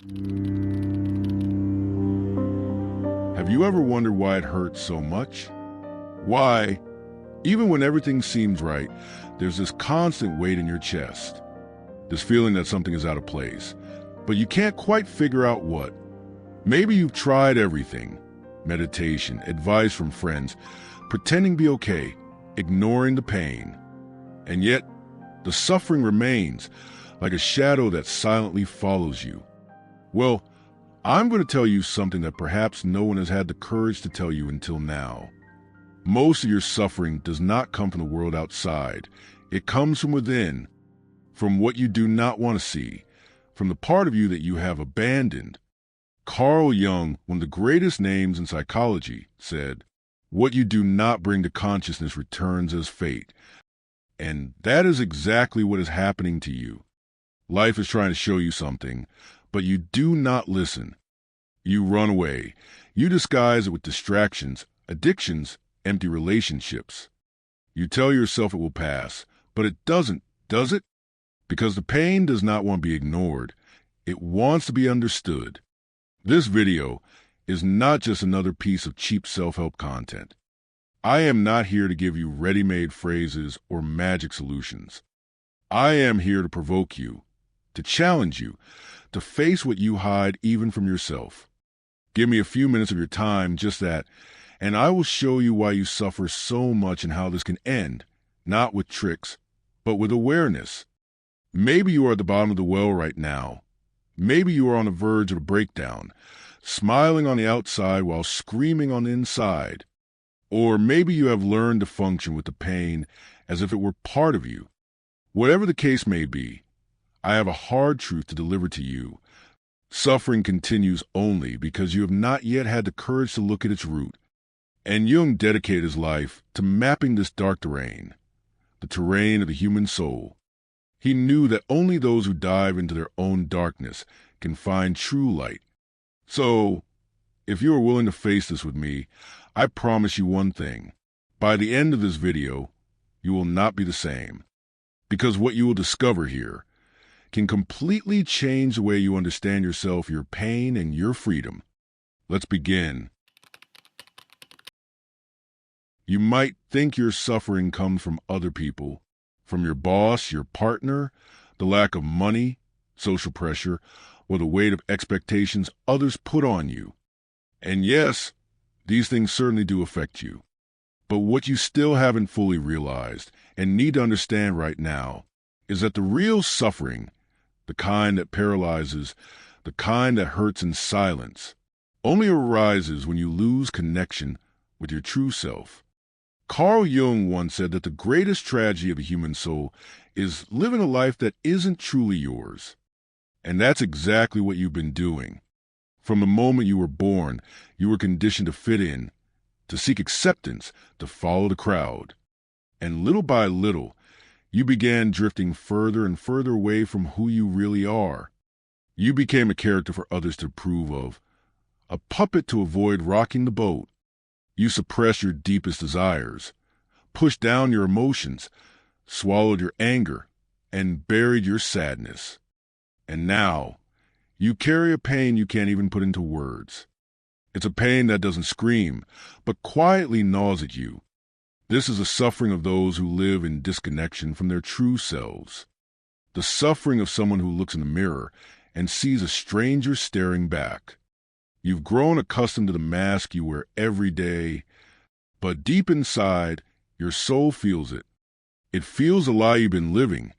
Have you ever wondered why it hurts so much? Why, even when everything seems right, there's this constant weight in your chest, this feeling that something is out of place, but you can't quite figure out what. Maybe you've tried everything: meditation, advice from friends, pretending to be okay, ignoring the pain. And yet, the suffering remains, like a shadow that silently follows you. Well, I'm going to tell you something that perhaps no one has had the courage to tell you until now. Most of your suffering does not come from the world outside. It comes from within, from what you do not want to see, from the part of you that you have abandoned. Carl Jung, one of the greatest names in psychology, said, "What you do not bring to consciousness returns as fate." And that is exactly what is happening to you. Life is trying to show you something, but you do not listen. You run away. You disguise it with distractions, addictions, empty relationships. You tell yourself it will pass, but it doesn't, does it? Because the pain does not want to be ignored. It wants to be understood. This video is not just another piece of cheap self-help content. I am not here to give you ready-made phrases or magic solutions. I am here to provoke you, to challenge you, to face what you hide even from yourself. Give me a few minutes of your time, just that, and I will show you why you suffer so much and how this can end, not with tricks, but with awareness. Maybe you are at the bottom of the well right now. Maybe you are on the verge of a breakdown, smiling on the outside while screaming on the inside. Or maybe you have learned to function with the pain as if it were part of you. Whatever the case may be, I have a hard truth to deliver to you. Suffering continues only because you have not yet had the courage to look at its root. And Jung dedicated his life to mapping this dark terrain, the terrain of the human soul. He knew that only those who dive into their own darkness can find true light. So, if you are willing to face this with me, I promise you one thing. By the end of this video, you will not be the same. Because what you will discover here can completely change the way you understand yourself, your pain, and your freedom. Let's begin. You might think your suffering comes from other people, from your boss, your partner, the lack of money, social pressure, or the weight of expectations others put on you. And yes, these things certainly do affect you. But what you still haven't fully realized and need to understand right now is that the real suffering, the kind that paralyzes, the kind that hurts in silence, only arises when you lose connection with your true self. Carl Jung once said that the greatest tragedy of the human soul is living a life that isn't truly yours. And that's exactly what you've been doing. From the moment you were born, you were conditioned to fit in, to seek acceptance, to follow the crowd. And little by little, you began drifting further and further away from who you really are. You became a character for others to approve of, a puppet to avoid rocking the boat. You suppressed your deepest desires, pushed down your emotions, swallowed your anger, and buried your sadness. And now, you carry a pain you can't even put into words. It's a pain that doesn't scream, but quietly gnaws at you. This is the suffering of those who live in disconnection from their true selves. The suffering of someone who looks in the mirror and sees a stranger staring back. You've grown accustomed to the mask you wear every day, but deep inside, your soul feels it. It feels the lie you've been living,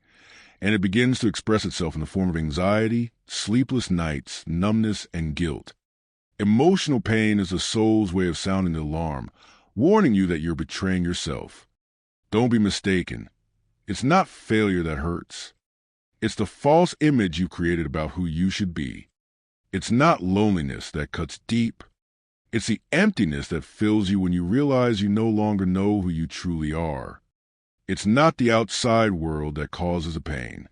and it begins to express itself in the form of anxiety, sleepless nights, numbness, and guilt. Emotional pain is the soul's way of sounding the alarm, warning you that you're betraying yourself. Don't be mistaken. It's not failure that hurts. It's the false image you created about who you should be. It's not loneliness that cuts deep. It's the emptiness that fills you when you realize you no longer know who you truly are. It's not the outside world that causes the pain.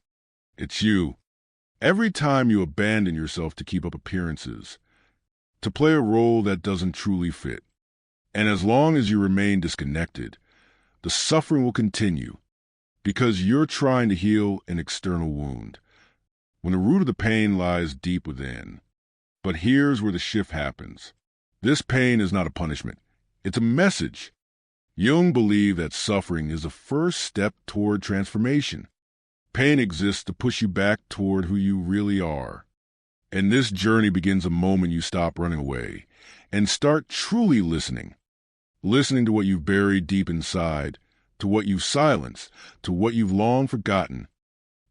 It's you. Every time you abandon yourself to keep up appearances, to play a role that doesn't truly fit. And as long as you remain disconnected, the suffering will continue because you're trying to heal an external wound. when the root of the pain lies deep within. But here's where the shift happens. This pain is not a punishment. It's a message. Jung believed that suffering is the first step toward transformation. Pain exists to push you back toward who you really are. And this journey begins the moment you stop running away and start truly listening. Listening to what you've buried deep inside, to what you've silenced, to what you've long forgotten.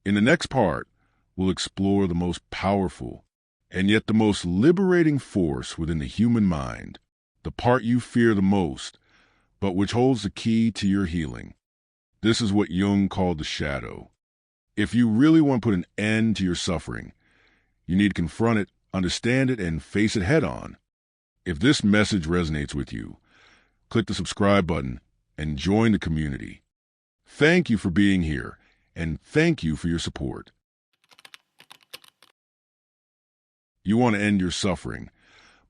In the next part, we'll explore the most powerful and yet the most liberating force within the human mind, the part you fear the most, but which holds the key to your healing. This is what Jung called the shadow. If you really want to put an end to your suffering, you need to confront it, understand it, and face it head on. If this message resonates with you, click the subscribe button and join the community. Thank you for being here, and thank you for your support. You want to end your suffering,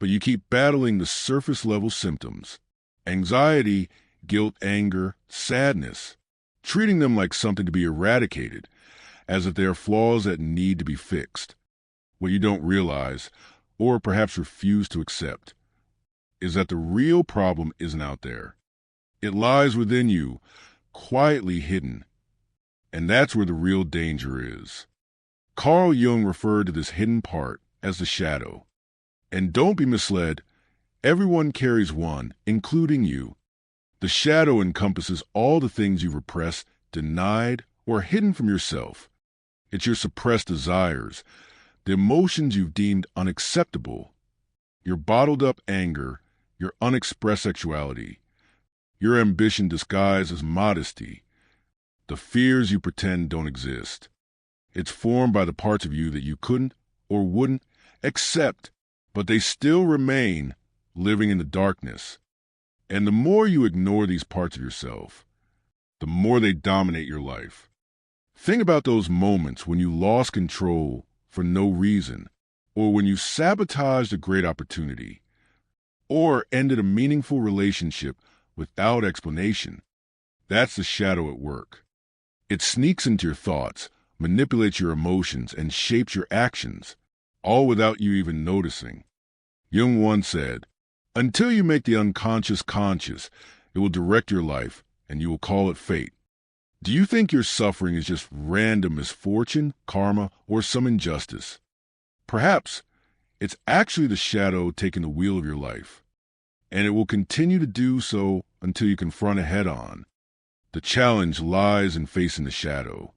but you keep battling the surface-level symptoms. Anxiety, guilt, anger, sadness, treating them like something to be eradicated, as if they are flaws that need to be fixed. What you don't realize, or perhaps refuse to accept, is that the real problem isn't out there. It lies within you, quietly hidden. And that's where the real danger is. Carl Jung referred to this hidden part as the shadow. And don't be misled, everyone carries one, including you. The shadow encompasses all the things you've repressed, denied, or hidden from yourself. It's your suppressed desires, the emotions you've deemed unacceptable, your bottled-up anger, your unexpressed sexuality, your ambition disguised as modesty, the fears you pretend don't exist. It's formed by the parts of you that you couldn't or wouldn't accept, but they still remain living in the darkness. And the more you ignore these parts of yourself, the more they dominate your life. Think about those moments when you lost control for no reason, or when you sabotaged a great opportunity, or ended a meaningful relationship without explanation. That's the shadow at work. It sneaks into your thoughts, manipulates your emotions, and shapes your actions, all without you even noticing. Jung once said, "Until you make the unconscious conscious, it will direct your life, and you will call it fate." Do you think your suffering is just random misfortune, karma, or some injustice? Perhaps it's actually the shadow taking the wheel of your life, and it will continue to do so until you confront it head-on. The challenge lies in facing the shadow,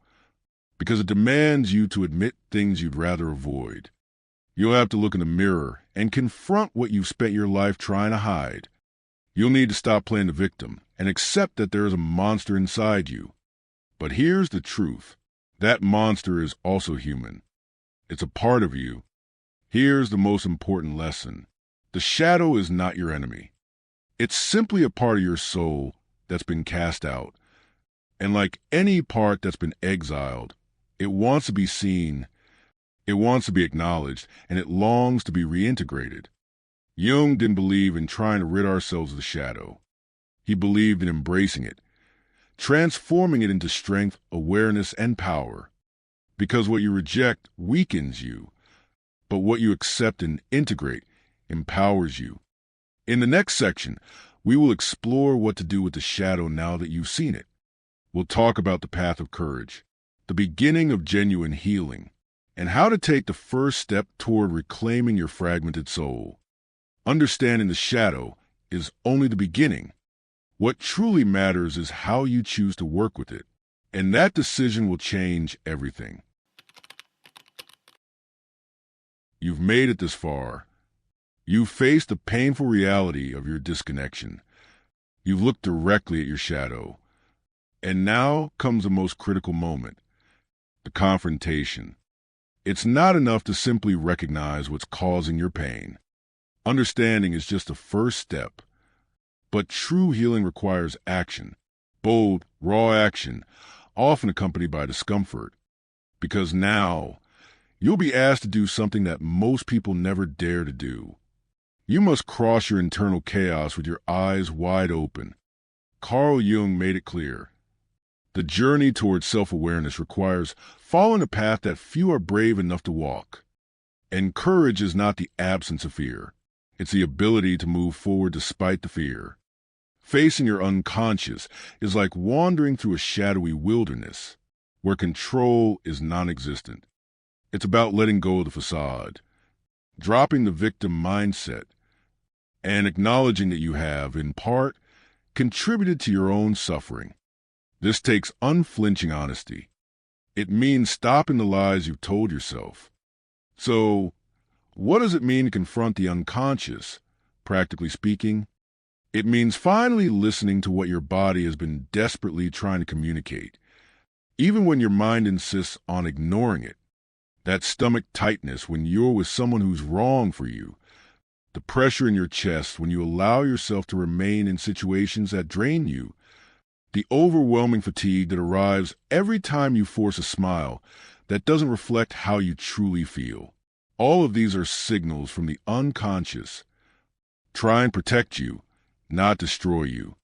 because it demands you to admit things you'd rather avoid. You'll have to look in the mirror and confront what you've spent your life trying to hide. You'll need to stop playing the victim and accept that there is a monster inside you. But here's the truth. That monster is also human. It's a part of you. Here's the most important lesson. The shadow is not your enemy. It's simply a part of your soul that's been cast out. And like any part that's been exiled, it wants to be seen, it wants to be acknowledged, and it longs to be reintegrated. Jung didn't believe in trying to rid ourselves of the shadow. He believed in embracing it, transforming it into strength, awareness, and power. Because what you reject weakens you, but what you accept and integrate empowers you. In the next section, we will explore what to do with the shadow now that you've seen it. We'll talk about the path of courage, the beginning of genuine healing, and how to take the first step toward reclaiming your fragmented soul. Understanding the shadow is only the beginning. What truly matters is how you choose to work with it, and that decision will change everything. You've made it this far. You've faced the painful reality of your disconnection. You've looked directly at your shadow. And now comes the most critical moment, the confrontation. It's not enough to simply recognize what's causing your pain. Understanding is just the first step. But true healing requires action, bold, raw action, often accompanied by discomfort. Because now, you'll be asked to do something that most people never dare to do. You must cross your internal chaos with your eyes wide open. Carl Jung made it clear. The journey towards self-awareness requires following a path that few are brave enough to walk. And courage is not the absence of fear. It's the ability to move forward despite the fear. Facing your unconscious is like wandering through a shadowy wilderness where control is non-existent. It's about letting go of the facade, dropping the victim mindset, and acknowledging that you have, in part, contributed to your own suffering. This takes unflinching honesty. It means stopping the lies you've told yourself. So, what does it mean to confront the unconscious, practically speaking? It means finally listening to what your body has been desperately trying to communicate, even when your mind insists on ignoring it. That stomach tightness when you're with someone who's wrong for you, the pressure in your chest when you allow yourself to remain in situations that drain you, the overwhelming fatigue that arrives every time you force a smile that doesn't reflect how you truly feel. All of these are signals from the unconscious. Try and protect you, not destroy you.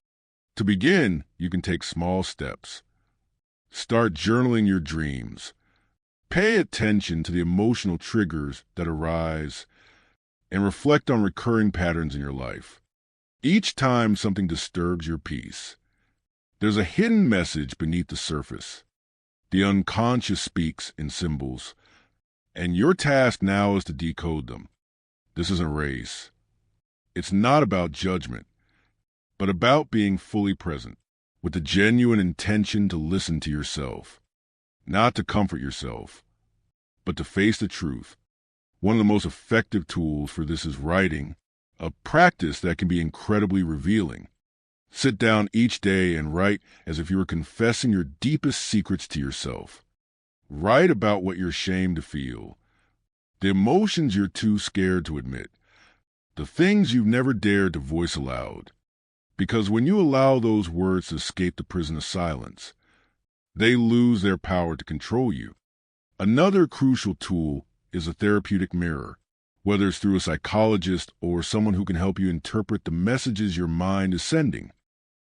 To begin, you can take small steps. Start journaling your dreams. Pay attention to the emotional triggers that arise and reflect on recurring patterns in your life. Each time something disturbs your peace, there's a hidden message beneath the surface. The unconscious speaks in symbols, and your task now is to decode them. This isn't a race. It's not about judgment, but about being fully present, with the genuine intention to listen to yourself, not to comfort yourself, but to face the truth. One of the most effective tools for this is writing, a practice that can be incredibly revealing. Sit down each day and write as if you were confessing your deepest secrets to yourself. Write about what you're ashamed to feel, the emotions you're too scared to admit, the things you've never dared to voice aloud. Because when you allow those words to escape the prison of silence, they lose their power to control you. Another crucial tool is a therapeutic mirror, whether it's through a psychologist or someone who can help you interpret the messages your mind is sending.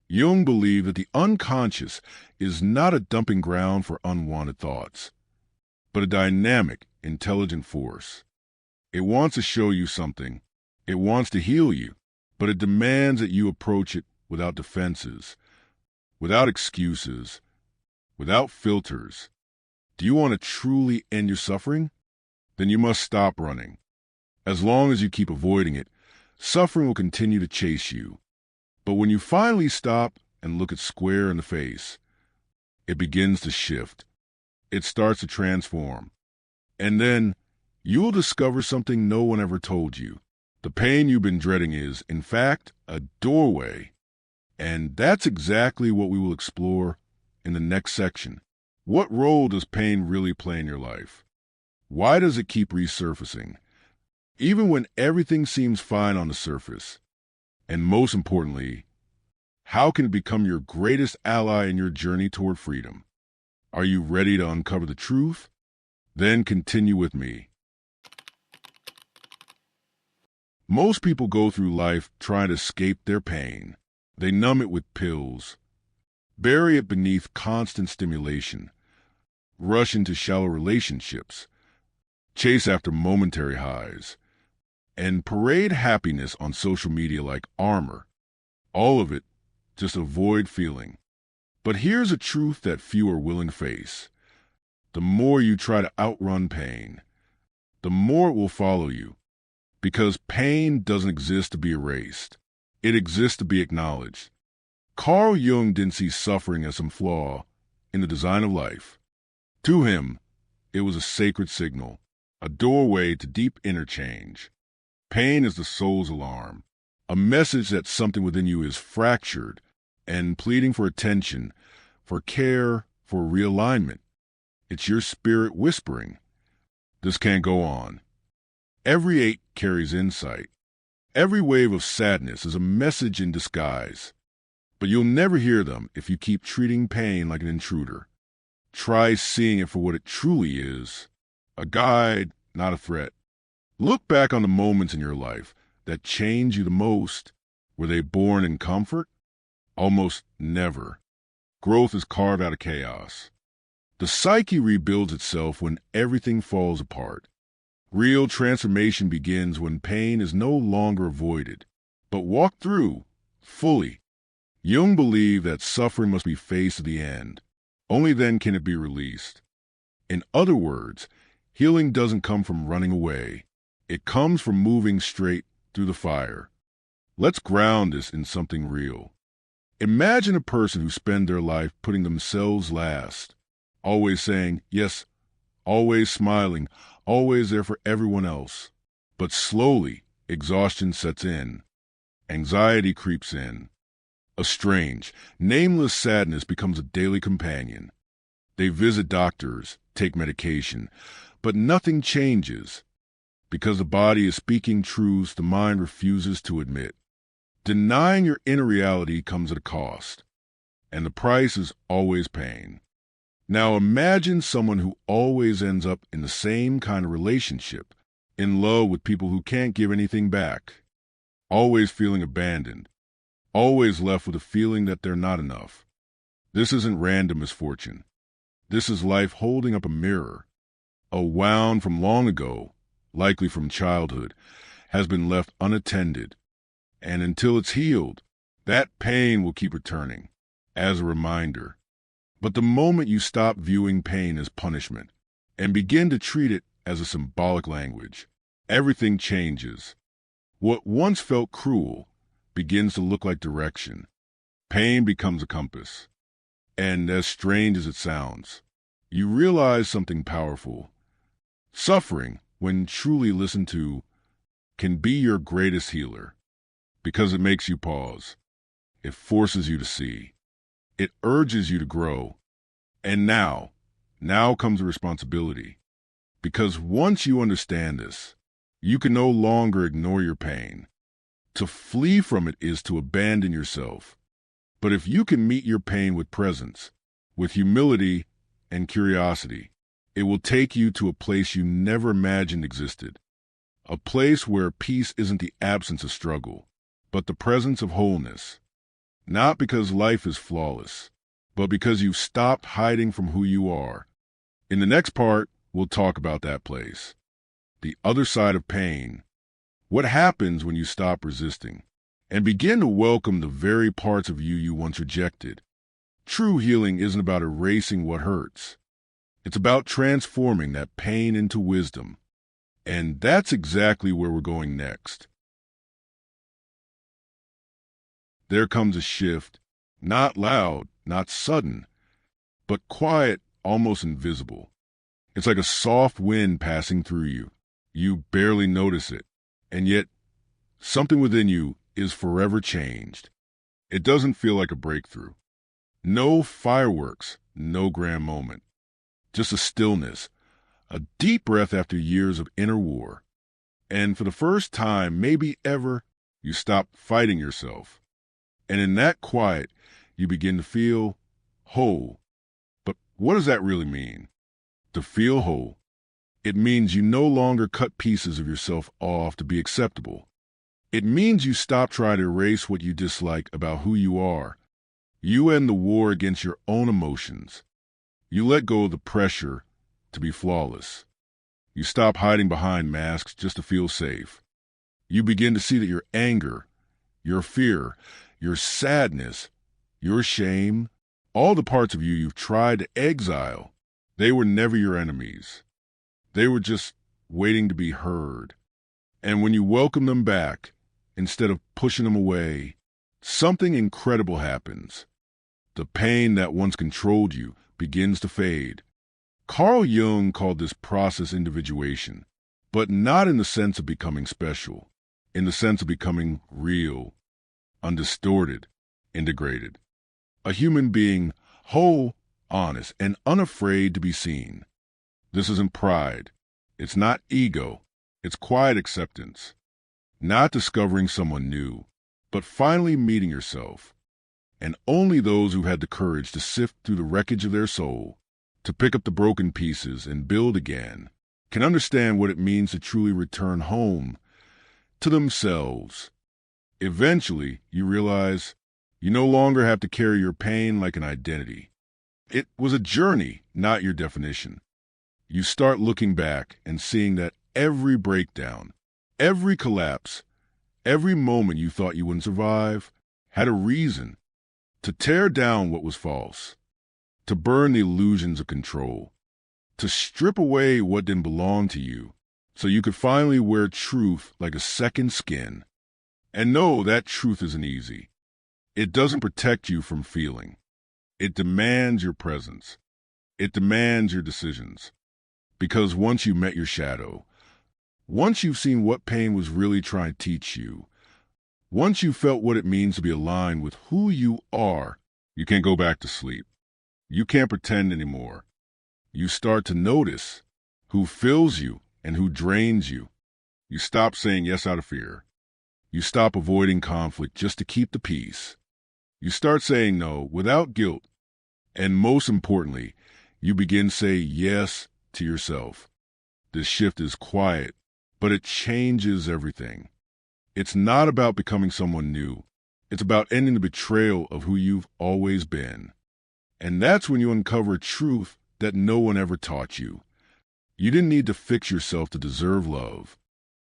Jung believed that the unconscious is not a dumping ground for unwanted thoughts, but a dynamic, intelligent force. It wants to show you something. It wants to heal you, but it demands that you approach it without defenses, without excuses, without filters. Do you want to truly end your suffering? Then you must stop running. As long as you keep avoiding it, suffering will continue to chase you. But when you finally stop and look it square in the face, it begins to shift. It starts to transform. And then you'll discover something no one ever told you. The pain you've been dreading is, in fact, a doorway. And that's exactly what we will explore in the next section. What role does pain really play in your life? Why does it keep resurfacing, even when everything seems fine on the surface? And most importantly, how can it become your greatest ally in your journey toward freedom? Are you ready to uncover the truth? Then continue with me. Most people go through life trying to escape their pain. They numb it with pills, bury it beneath constant stimulation, rush into shallow relationships, chase after momentary highs, and parade happiness on social media like armor. All of it just avoid feeling. But here's a truth that few are willing to face. The more you try to outrun pain, the more it will follow you. Because pain doesn't exist to be erased. It exists to be acknowledged. Carl Jung didn't see suffering as some flaw in the design of life. To him, it was a sacred signal, a doorway to deep interchange. Pain is the soul's alarm, a message that something within you is fractured and pleading for attention, for care, for realignment. It's your spirit whispering, "This can't go on." Every ache carries insight. Every wave of sadness is a message in disguise. But you'll never hear them if you keep treating pain like an intruder. Try seeing it for what it truly is, a guide, not a threat. Look back on the moments in your life that changed you the most. Were they born in comfort? Almost never. Growth is carved out of chaos. The psyche rebuilds itself when everything falls apart. Real transformation begins when pain is no longer avoided, but walked through fully. Jung believed that suffering must be faced to the end. Only then can it be released. In other words, healing doesn't come from running away. It comes from moving straight through the fire. Let's ground this in something real. Imagine a person who spends their life putting themselves last, always saying yes, always smiling, always there for everyone else. But slowly, exhaustion sets in. Anxiety creeps in. A strange, nameless sadness becomes a daily companion. They visit doctors, take medication, but nothing changes. Because the body is speaking truths the mind refuses to admit. Denying your inner reality comes at a cost, and the price is always pain. Now imagine someone who always ends up in the same kind of relationship, in love with people who can't give anything back, always feeling abandoned, always left with a feeling that they're not enough. This isn't random misfortune. This is life holding up a mirror. A wound from long ago, likely from childhood, has been left unattended. And until it's healed, that pain will keep returning, as a reminder. But the moment you stop viewing pain as punishment and begin to treat it as a symbolic language, everything changes. What once felt cruel begins to look like direction. Pain becomes a compass. And as strange as it sounds, you realize something powerful. Suffering, when truly listened to, can be your greatest healer. Because it makes you pause. It forces you to see. It urges you to grow. And now comes the responsibility. Because once you understand this, you can no longer ignore your pain. To flee from it is to abandon yourself. But if you can meet your pain with presence, with humility and curiosity, it will take you to a place you never imagined existed. A place where peace isn't the absence of struggle, but the presence of wholeness. Not because life is flawless, but because you've stopped hiding from who you are. In the next part, we'll talk about that place. The other side of pain. What happens when you stop resisting and begin to welcome the very parts of you once rejected? True healing isn't about erasing what hurts. It's about transforming that pain into wisdom. And that's exactly where we're going next. There comes a shift, not loud, not sudden, but quiet, almost invisible. It's like a soft wind passing through you. You barely notice it, and yet something within you is forever changed. It doesn't feel like a breakthrough. No fireworks, no grand moment. Just a stillness, a deep breath after years of inner war. And for the first time, maybe ever, you stop fighting yourself. And in that quiet, you begin to feel whole. But what does that really mean? To feel whole. It means you no longer cut pieces of yourself off to be acceptable. It means you stop trying to erase what you dislike about who you are. You end the war against your own emotions. You let go of the pressure to be flawless. You stop hiding behind masks just to feel safe. You begin to see that your anger, your fear, your sadness, your shame, all the parts of you you've tried to exile, they were never your enemies. They were just waiting to be heard. And when you welcome them back, instead of pushing them away, something incredible happens. The pain that once controlled you begins to fade. Carl Jung called this process individuation, but not in the sense of becoming special, in the sense of becoming real, undistorted, integrated. A human being whole, honest, and unafraid to be seen. This isn't pride. It's not ego. It's quiet acceptance. Not discovering someone new, but finally meeting yourself. And only those who had the courage to sift through the wreckage of their soul, to pick up the broken pieces and build again, can understand what it means to truly return home to themselves. Eventually, you realize You no longer have to carry your pain like an identity. It was a journey, not your definition. You start looking back and seeing that every breakdown, every collapse, every moment you thought you wouldn't survive had a reason to tear down what was false, to burn the illusions of control, to strip away what didn't belong to you so you could finally wear truth like a second skin. And no, that truth isn't easy. It doesn't protect you from feeling. It demands your presence. It demands your decisions. Because once you met your shadow, once you've seen what pain was really trying to teach you, once you felt what it means to be aligned with who you are, you can't go back to sleep. You can't pretend anymore. You start to notice who fills you and who drains you. You stop saying yes out of fear. You stop avoiding conflict just to keep the peace. You start saying no without guilt. And most importantly, you begin to say yes to yourself. This shift is quiet, but it changes everything. It's not about becoming someone new. It's about ending the betrayal of who you've always been. And that's when you uncover truth that no one ever taught you. You didn't need to fix yourself to deserve love.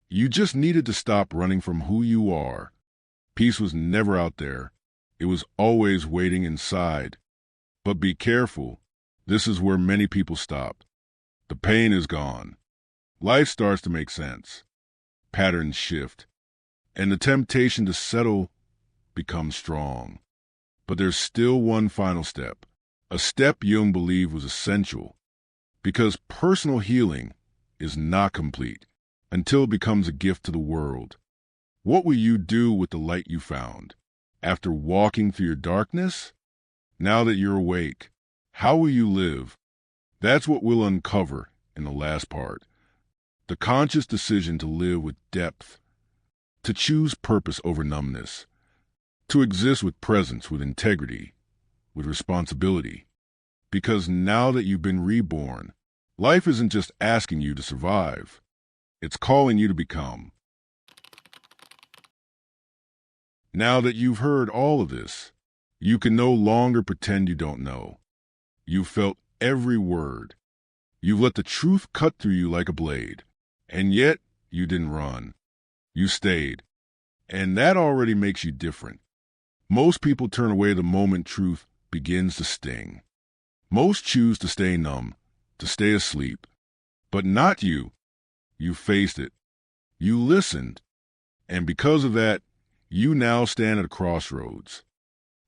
You just needed to stop running from who you are. Peace was never out there. It was always waiting inside. But be careful. This is where many people stop. The pain is gone. Life starts to make sense. Patterns shift. And the temptation to settle becomes strong. But there's still one final step. A step Jung believed was essential. Because personal healing is not complete until it becomes a gift to the world. What will you do with the light you found? After walking through your darkness? Now that you're awake, how will you live? That's what we'll uncover in the last part. The conscious decision to live with depth, to choose purpose over numbness, to exist with presence, with integrity, with responsibility. Because now that you've been reborn, life isn't just asking you to survive. It's calling you to become. Now that you've heard all of this, you can no longer pretend you don't know. You've felt every word. You've let the truth cut through you like a blade. And yet, you didn't run. You stayed. And that already makes you different. Most people turn away the moment truth begins to sting. Most choose to stay numb, to stay asleep. But not you. You faced it. You listened. And because of that, you now stand at a crossroads.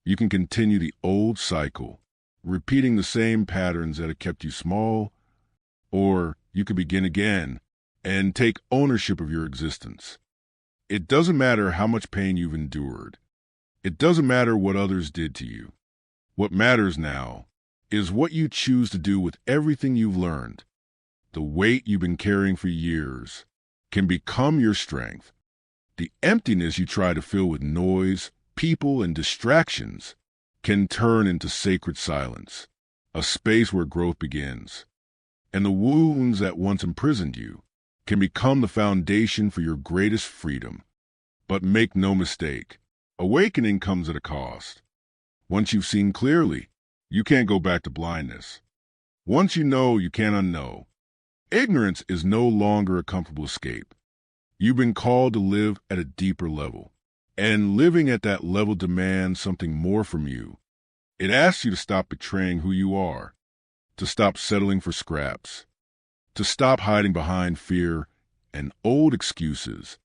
You can continue the old cycle, repeating the same patterns that have kept you small, or you could begin again and take ownership of your existence. It doesn't matter how much pain you've endured. It doesn't matter what others did to you. What matters now is what you choose to do with everything you've learned. The weight you've been carrying for years can become your strength. The emptiness you try to fill with noise, people, and distractions can turn into sacred silence, a space where growth begins. And the wounds that once imprisoned you can become the foundation for your greatest freedom. But make no mistake, awakening comes at a cost. Once you've seen clearly, you can't go back to blindness. Once you know, you can't unknow. Ignorance is no longer a comfortable escape. You've been called to live at a deeper level. And living at that level demands something more from you. It asks you to stop betraying who you are, to stop settling for scraps, to stop hiding behind fear and old excuses.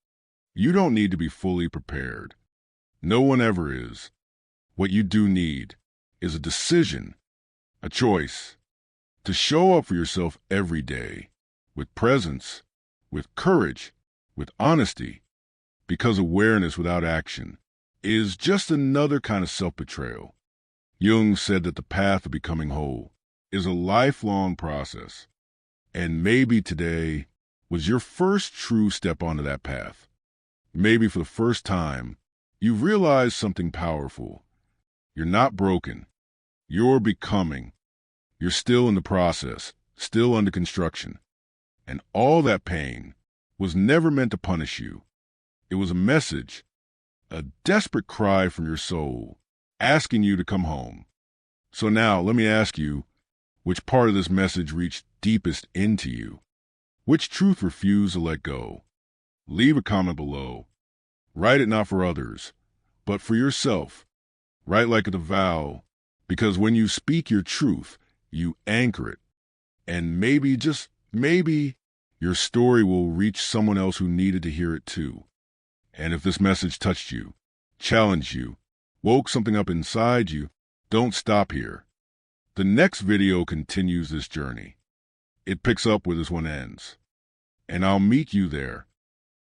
You don't need to be fully prepared. No one ever is. What you do need is a decision, a choice, to show up for yourself every day, with presence, with courage, with honesty, because awareness without action is just another kind of self-betrayal. Jung said that the path of becoming whole is a lifelong process, and maybe today was your first true step onto that path. Maybe for the first time, you've realized something powerful. You're not broken. You're becoming. You're still in the process, still under construction. And all that pain was never meant to punish you. It was a message, a desperate cry from your soul asking you to come home. So now, let me ask you, which part of this message reached deepest into you? Which truth refused to let go? Leave a comment below. Write it not for others, but for yourself. Write like a vow, because when you speak your truth, you anchor it. And maybe, just maybe, your story will reach someone else who needed to hear it too. And if this message touched you, challenged you, woke something up inside you, don't stop here. The next video continues this journey. It picks up where this one ends. And I'll meet you there,